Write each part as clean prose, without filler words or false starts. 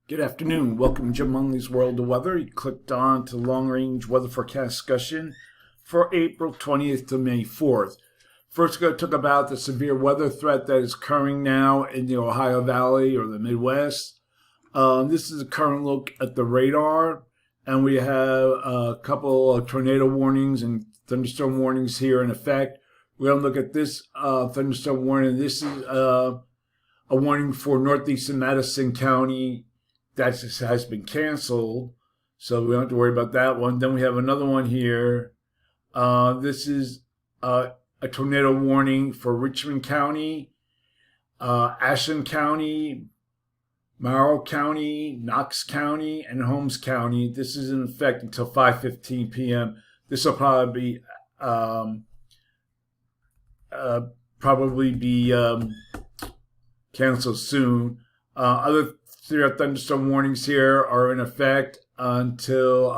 Good afternoon. Welcome to Jim Munley's World of Weather. You clicked on to long-range weather forecast discussion for April 20th to May 4th. First, we're going to talk about the severe weather threat that is occurring now in the Ohio Valley or the Midwest. This is a current look at the radar, and we have a couple of tornado warnings and thunderstorm warnings here in effect. We're going to look at this thunderstorm warning. This is a warning for northeastern Madison County that has been canceled, so we don't have to worry about that one. Then we have another one here. This is a tornado warning for Richmond County, Ashland County, Morrow County, Knox County, and Holmes County. This is in effect until 5:15 p.m. This will probably be canceled soon. Other thunderstorm warnings here are in effect until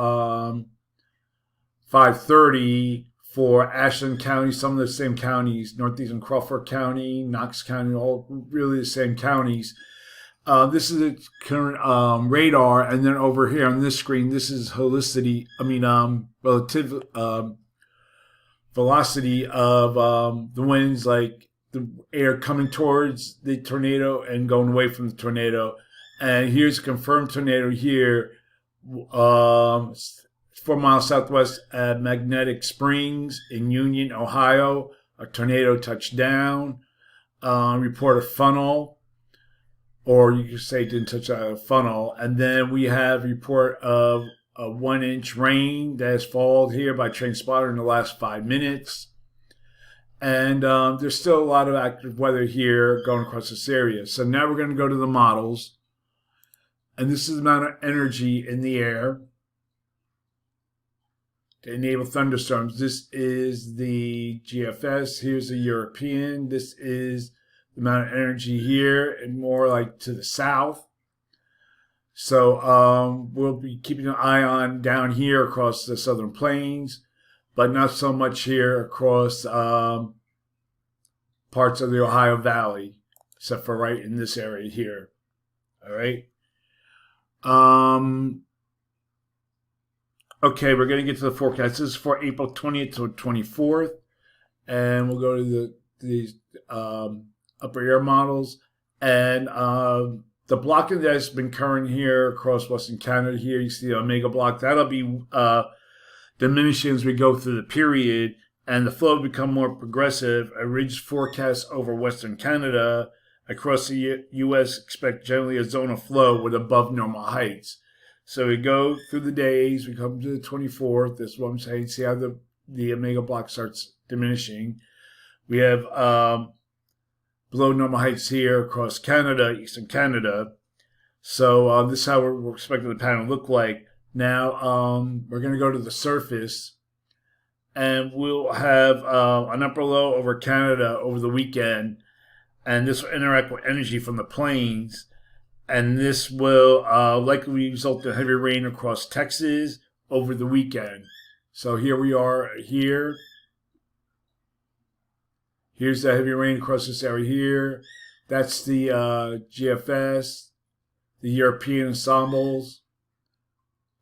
5:30 for Ashland County, some of the same counties, northeastern Crawford County, Knox County, all really the same counties. This is the current radar, and then over here on this screen, this is relative velocity of the winds, like the air coming towards the tornado and going away from the tornado. And here's a confirmed tornado here, 4 miles southwest at Magnetic Springs in Union, Ohio. A tornado touched down. Report a funnel, or you could say it didn't touch a funnel. And then we have a report of a 1-inch rain that has fallen here by Train Spotter in the last 5 minutes. And there's still a lot of active weather here going across this area. So now we're going to go to the models. And this is the amount of energy in the air to enable thunderstorms. This is the GFS. Here's the European. This is the amount of energy here and more like to the south. So we'll be keeping an eye on down here across the southern plains, but not so much here across parts of the Ohio Valley, except for right in this area here. All right. Okay, we're going to get to the forecast. This is for April 20th to 24th, and we'll go to the upper air models. And the blocking that has been current here across Western Canada here, you see the Omega block. That'll be diminishing as we go through the period, and the flow will become more progressive. A ridge forecast over Western Canada. Across the U.S., expect generally a zone of flow with above normal heights. So we go through the days, we come to the 24th. That's what I'm saying. See how the Omega block starts diminishing. We have below normal heights here across Canada, eastern Canada. So this is how we're expecting the pattern to look like. Now we're going to go to the surface, and we'll have an upper low over Canada over the weekend. And this will interact with energy from the plains, and this will likely result in heavy rain across Texas over the weekend. So here we are here. Here's the heavy rain across this area here. That's the GFS, the European ensembles,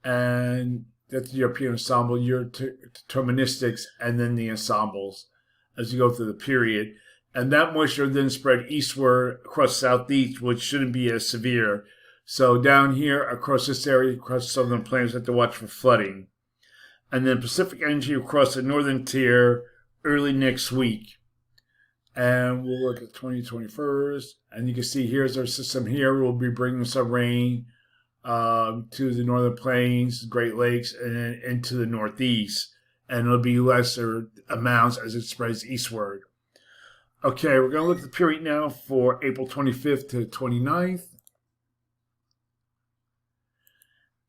and that's the European ensemble, your deterministics, and then the ensembles as you go through the period. And that moisture then spread eastward across southeast, which shouldn't be as severe. So down here across this area, across southern plains, have to watch for flooding. And then Pacific energy across the northern tier early next week. And we'll look at 2021st. And you can see here's our system here. We'll be bringing some rain to the northern plains, Great Lakes, and then into the northeast. And it'll be lesser amounts as it spreads eastward. Okay, we're going to look at the period now for April 25th to 29th.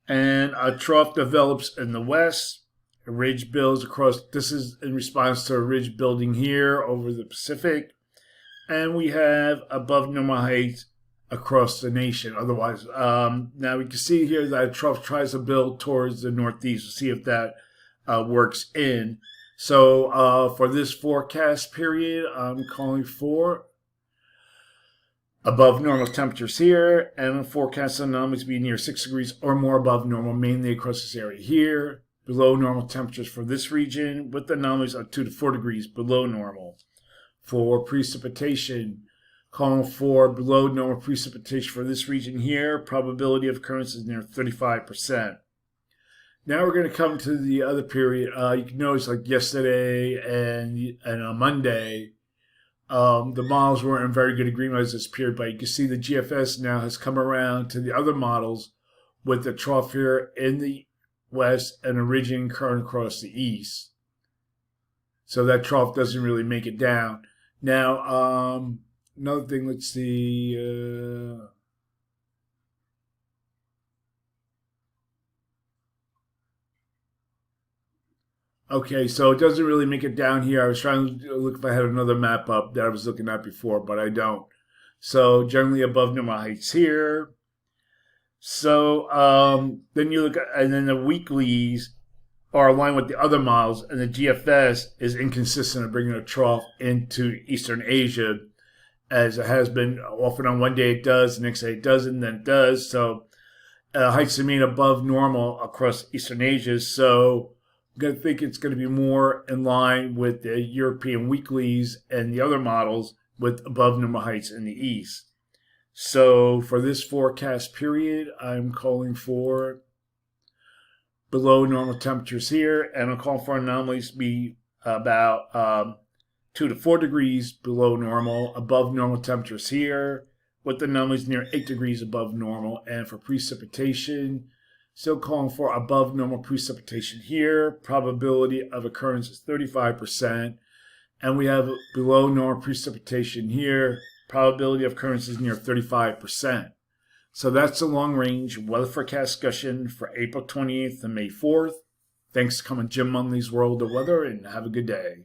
And a trough develops in the west. A ridge builds across. This is in response to a ridge building here over the Pacific. And we have above normal heights across the nation. Otherwise, now we can see here that a trough tries to build towards the northeast. We'll see if that works in. So for this forecast period, I'm calling for above normal temperatures here, and forecast anomalies be near 6 degrees or more above normal, mainly across this area here. Below normal temperatures for this region, with anomalies of 2 to 4 degrees below normal. For precipitation, calling for below normal precipitation for this region here. Probability of occurrence is near 35%. Now we're going to come to the other period. You can notice like yesterday and on Monday, the models weren't in very good agreement as this period, but you can see the GFS now has come around to the other models with the trough here in the west and a ridging current across the east. So that trough doesn't really make it down. Now, another thing, let's see. Okay, so it doesn't really make it down here. I was trying to look if I had another map up that I was looking at before, but I don't. So generally above normal heights here. So then you look at, and then the weeklies are aligned with the other models, and the GFS is inconsistent of bringing a trough into Eastern Asia, as it has been. Often on one day it does, the next day it doesn't, then it does. So heights remain above normal across Eastern Asia. So I'm going to think it's going to be more in line with the European weeklies and the other models with above normal heights in the east. So for this forecast period, I'm calling for below normal temperatures here, and I'm calling for anomalies to be about 2 to 4 degrees below normal, above normal temperatures here, with the anomalies near 8 degrees above normal. And for precipitation, still calling for above normal precipitation here. Probability of occurrence is 35%. And we have below normal precipitation here. Probability of occurrence is near 35%. So that's the long-range weather forecast discussion for April 28th and May 4th. Thanks for coming to Jim Munley's World of Weather, and have a good day.